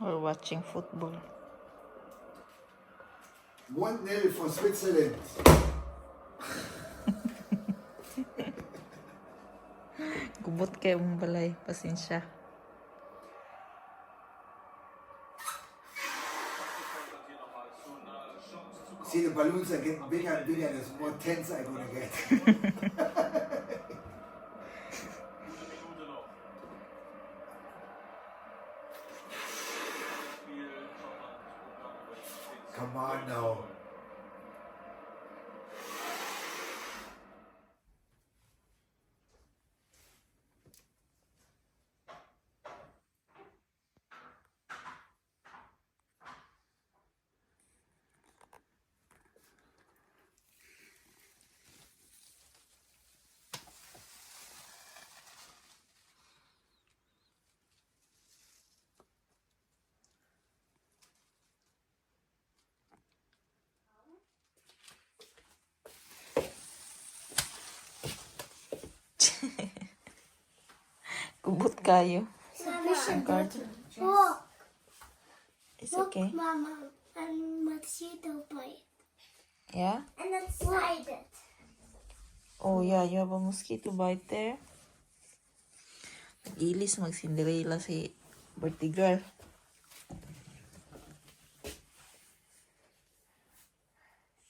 We're watching football. 1-0 for Switzerland. Gubot kayo mong balay. Pasensya. See, the balloons are getting bigger and bigger. There's more tents I'm gonna get. Come on now. Gubot kayo. Mama, look. It's Look, okay. Mama, and mosquito bite. Yeah? And inside it. Oh yeah, you have a mosquito bite there. Nag-ilis mag-Cinderella si birthday girl.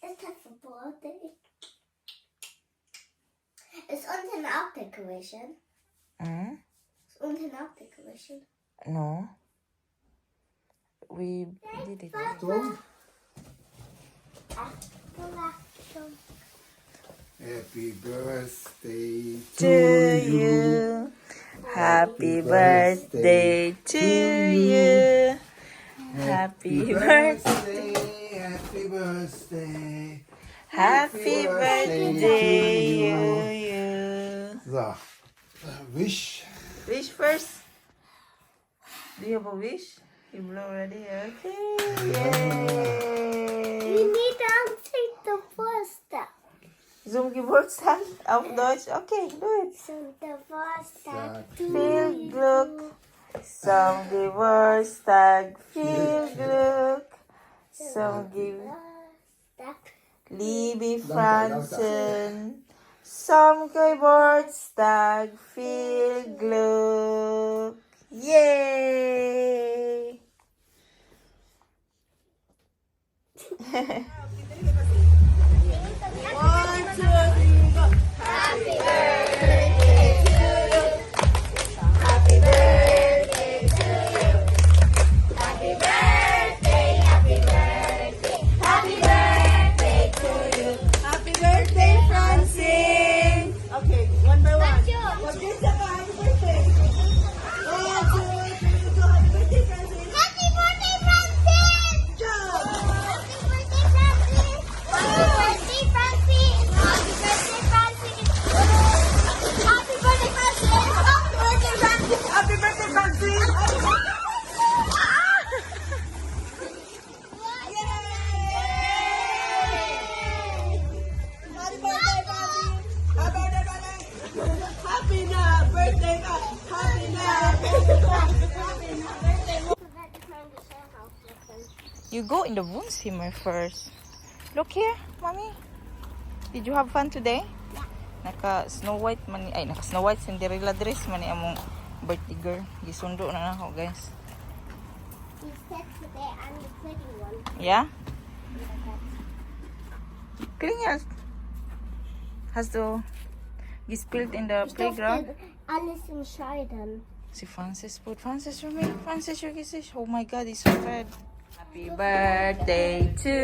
Is that for birthday? It's unten up decoration. Hmm? It's unten up decoration. No. We did it. Tom, Papa, happy birthday To you. Happy birthday to you. Happy birthday. Happy birthday. Happy birthday, you. So, wish. Wish first. Do you have a wish? You blow already? Okay. we Yay. need to take the first step. Zoom Geburtstag auf Deutsch. Okay, do it. So the first step. Viel Glück. Zum Geburtstag. Viel Glück. Zum Step. Liebe Franzen. Zum Geburtstag. Viel Glück. Yay! Happy birthday, Francine! Okay, one by one. What's this about? Happy birthday! 1, 2, 3, go! Happy birthday, Francine! Happy birthday, Francis! Jump! Happy birthday, Francis! Happy birthday, Francis! Happy birthday, Francis! Happy birthday, Francis! Happy birthday, Francis! Happy birthday, Francine! Happy birthday, Francine! Happy birthday! Happy na birthday ka! Happy na birthday! You go in the wound simmer first. Look here, mommy. Did you have fun today? Yeah. Naka Snow White man ay naka Snow White Cinderella dress man ni among birthday girl. Gisundo na nako, guys. We said today I'm the pretty one. Yeah? Clean has to be spilled in the playground. Alles entscheiden. Si Francis put Francis for me. Francis your kisses. Oh my god, he's so red. Happy birthday to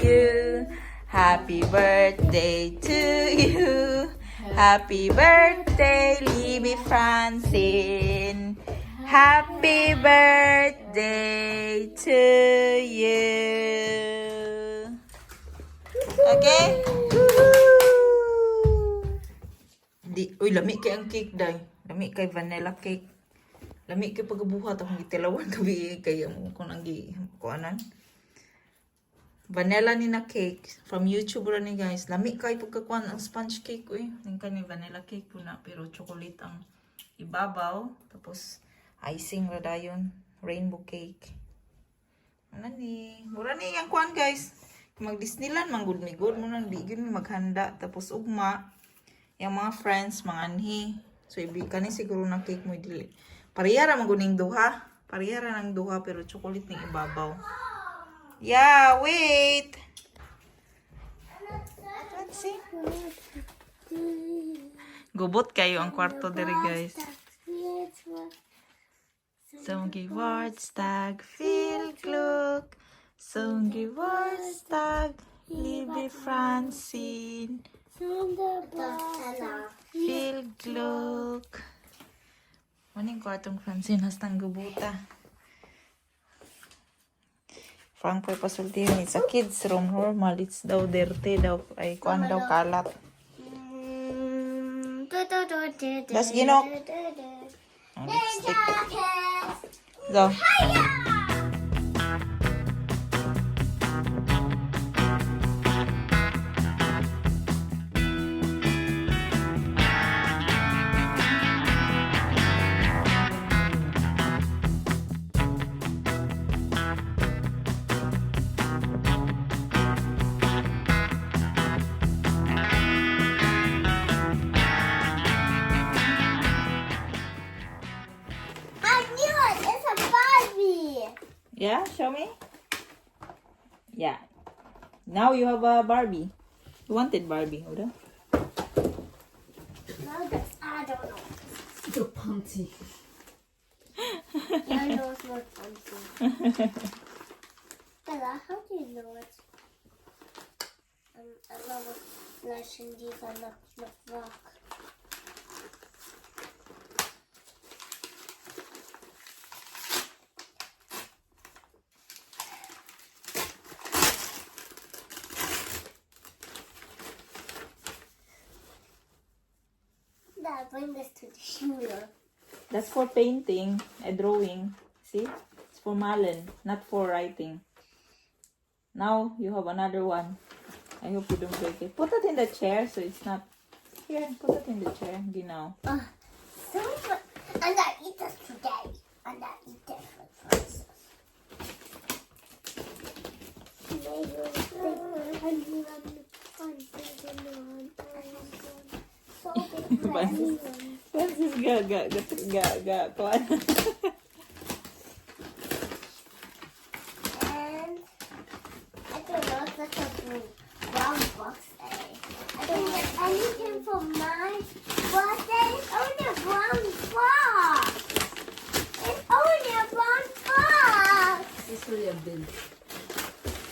you. Happy birthday to you. Happy birthday, liebe Francine. Happy birthday to you. Okay? Di, uy, lami kay ang cake, day. Lami kay vanilla cake. Lami kay pagbuhat akong gitilawan gabi kay ang kung ang kuanan. vanilla ni na cake from YouTube ra ni guys. Lami kay pagkakuan ang sponge cake uy. Ning kani vanilla cake po na pero chocolate ang ibabaw tapos icing ra dayon, rainbow cake. Ano ni? Mura ni ang kuan guys. Mag Disneyland man good ni good mo nang di gyud mi maghanda tapos ugma yung mga friends mga anhi. So ibi kani siguro na cake mo dili. Pareha ra man gud ning duha. Pareha ra nang duha pero chocolate ning ibabaw. Yeah, wait. Let's see. Gubot kayo ang kwarto diri guys. Songi Wordstag, viel Glück. Songi Wordstag, liebe Francine. Viel Glück. Maning kwartong Francine hastang gubuta. Frank pa pasulti ni sa kids room normal it's daw dirty daw ay kuan daw kalat. Das ginok. Lipstick. Go. Yeah, show me. Yeah. Now you have a Barbie. You wanted Barbie, oder? No, that's, I don't know. So fancy. I know it's not fancy. Bella, how do you know it? I love it. Flashing these on the rock. Dad, bring this to the shooter. That's for painting, a drawing. See? It's for Malin, not for writing. Now you have another one. I hope you don't break it. Put it in the chair so it's not... Here, put it in the chair. Genau. So good. And I eat this today. And I eat this for first. Francis ga kuan. And I don't know if that's a brown box. I don't get anything for my birthday. It's only a brown box. It's only a brown box. It's really a bill.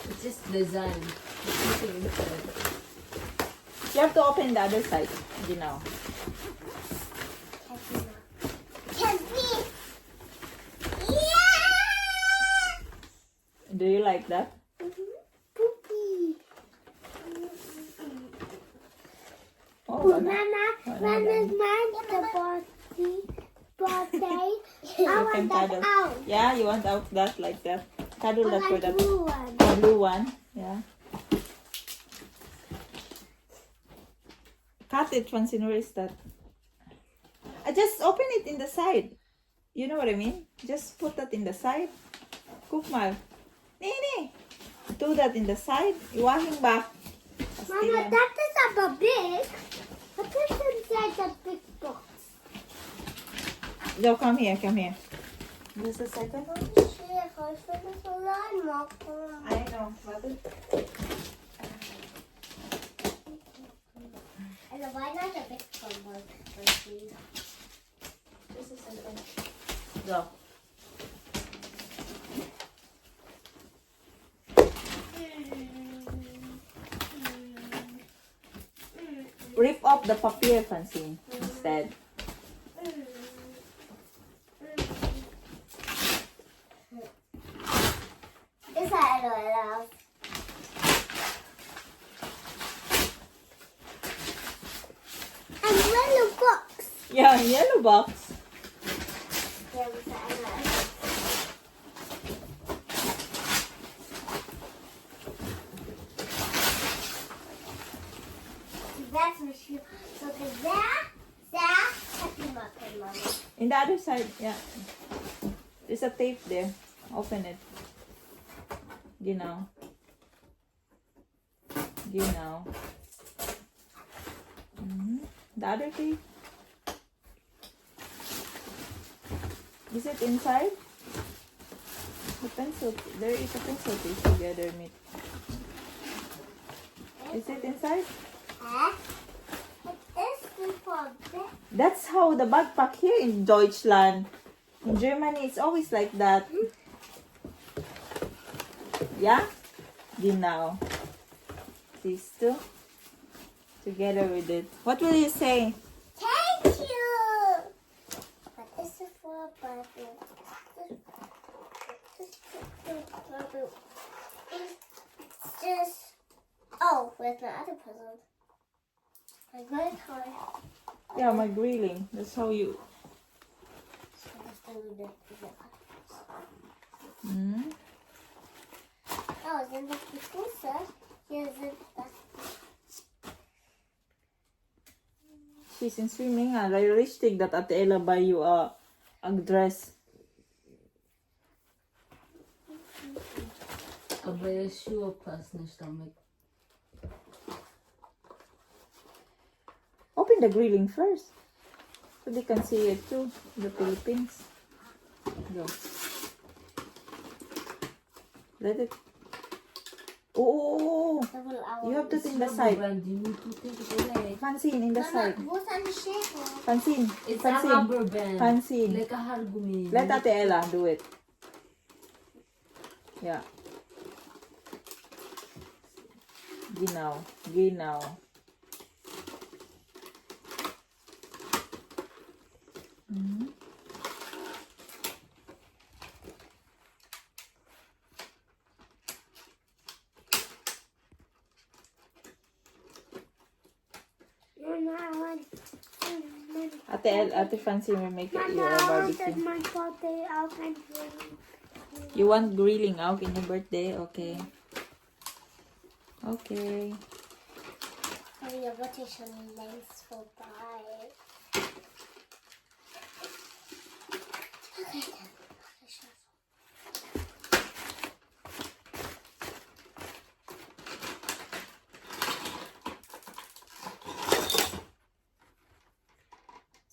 It's just design. It's nothing inside. You have to open the other side. Genau. Can be. Yeah. Do you like that? Poopy. Oh, Mama, when is mine the birthday? I want that cuddle. out. Yeah, you want out that like that. Cuddle that for But that. I blue one. The blue one. Yeah. Cut it, Francine. Where is that? Just open it in the side. You know what I mean? Just put that in the side. Kukmal. Nee. Do that in the side. Iwahing back. Mama, that is a big. What is inside the big box? Go, come here. There's the second one. Shit, I finished a lot more. I know. And why not a big one? This is second. Go. Rip off the papier, Francine, instead. This I don't love. And yellow box. Yeah, yellow box. Yeah, this I love. In the other side, yeah. There's a tape there. Open it. Genau. Genau. The other tape. Is it inside? The pencil. There is a pencil case together, mate. Is it inside? Huh? It is for this. That's how the backpack here in Deutschland. In Germany, it's always like that. Yeah? Genau. These two. Together with it. What will you say? Thank you. But this is for Barbie. This is for Barbie. It's just. Oh, where's my other present? My great toy. Yeah, my grilling. That's how you... So let's do the Mm. Oh, then the pizza. Here's the She's in swimming. Realistic that Ate Ella buy you a dress. Aber er Schuhe passt nicht damit. Open the grilling first. So they can see it too. The Philippines. Go. Let it... Oh! double hour. You have to It's in the rubber side. band. You need to take it away. Fansin, in the side. What's on the shape? Fansin. It's a Fansin. rubber band. Fansin. Like a hargumi. Let Ate Ella do it. Yeah. Genau. Genau. Ate Fancy will make it your barbecue. My birthday out and You want grilling out in your birthday? Okay. Okay. your rotation lengths for bye. Okay then.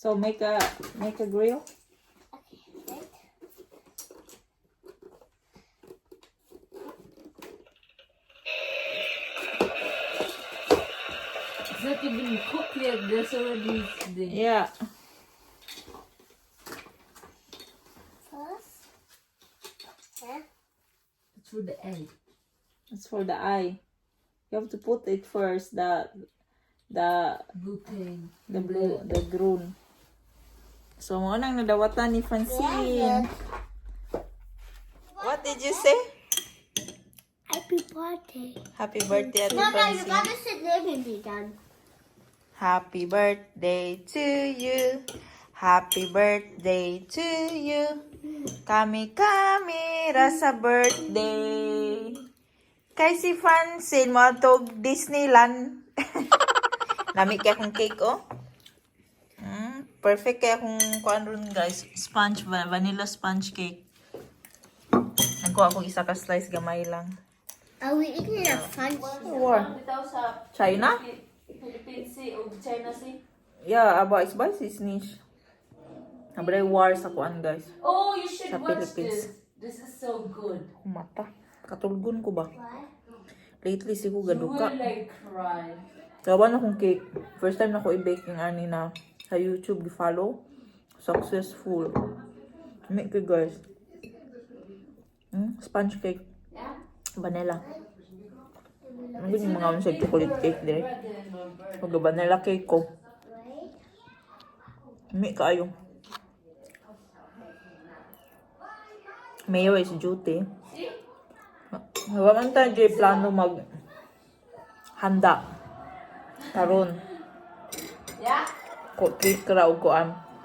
So make a grill. Okay, right. It's not even cooked yet. There's already the... Yeah. First. Yeah. It's for the egg. It's for the eye. You have to put it first. The Bouquet. blue, the groon. So mo nang nadawatan ni Francine. What did you say? Happy birthday. Happy birthday, Ate No, you Francine. gotta sit there and be done. Happy birthday to you. Happy birthday to you. Kami rasa birthday. Kay si Francine mo tog Disneyland. Nami kaya akong cake, oh. Perfect kaya akong kuan ron, guys. Sponge, vanilla sponge cake. Nagkuha akong isa ka slice, gamay lang. Are we eating a fun? War. China? Philippines Sea o China Sea. Yeah, aba, is niche. Abray war sa kuan, guys. Oh, you should Sa watch Philippines. this. This is so good. Mata. Katulgon ko ba? What? Lately, si ko You gaduka. will like cry. Gawa na akong cake. First time na ko i-bake yung ani na sa YouTube i-follow. Successful. Make it, guys. Sponge cake. Yeah? Vanilla. Ano yung mga unsay chocolate cake dire? Pag vanilla cake ko. May kaayo. Mayo is duty. Huwag man tayo dyan plano mag handa. Karon. Yeah? Cake ka raw ko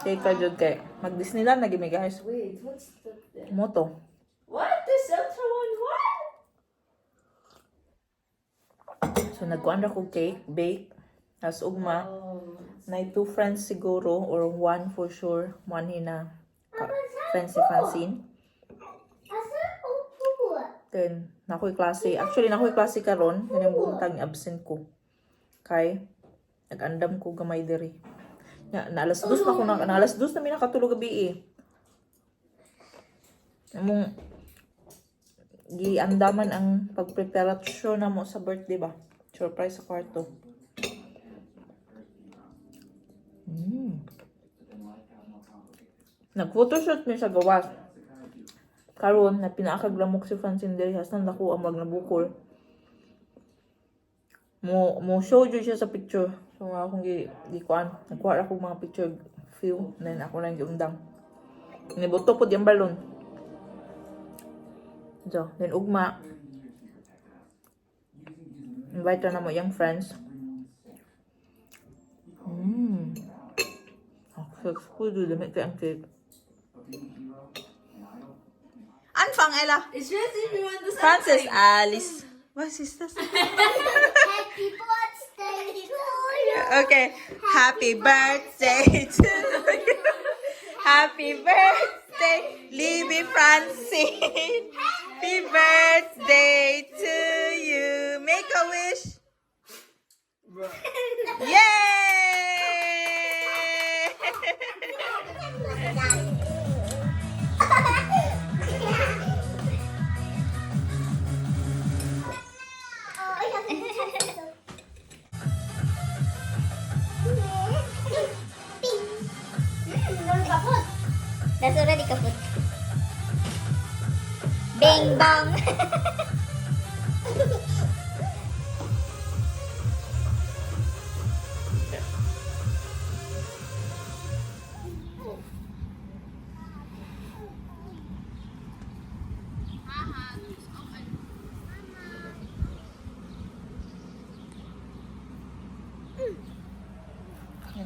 cake ka dyan kay. Mag-Disneyland na gimi, guys. Wait, what's that there? Moto. What? This ultra one? What? So nagkuhan ra ko cake, bake. As ugma, na 2 friends siguro, or 1 for sure. 1 hina. Friends si Francine. Then, nakoy klase. Actually, nakoy klase karon. Ganyan buntag absent ko. Kay, nag-andam ko gamay diri. Na alas 2 na ko na alas 2 na mi nakatulog gabi eh. Among giandaman ang pagpreparasyon na mo sa birthday ba? Surprise sa kwarto. Nag-photoshoot mi sa gawas. Karon na pinakaglamok si Francine diri hasan dako ang magnabukol. Mo show jud siya sa picture. So akong gikuan, nagkuha ako mga picture few, then ako lang giundang. Nibuto po yung balon. So, then ugma. Invite na mo yung friends. Ako do the make ang cake. Anfang Ella. It's just if you want to say Francis Alice. What is this? Happy birthday to you. Okay. Happy birthday to you. Happy birthday, Libby Francine. Happy birthday to you. Make a wish. Yay! That's already kaput. Bing bong.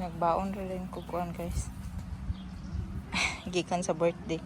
Nagbaon rin ko kuan guys. Gikan sa birthday.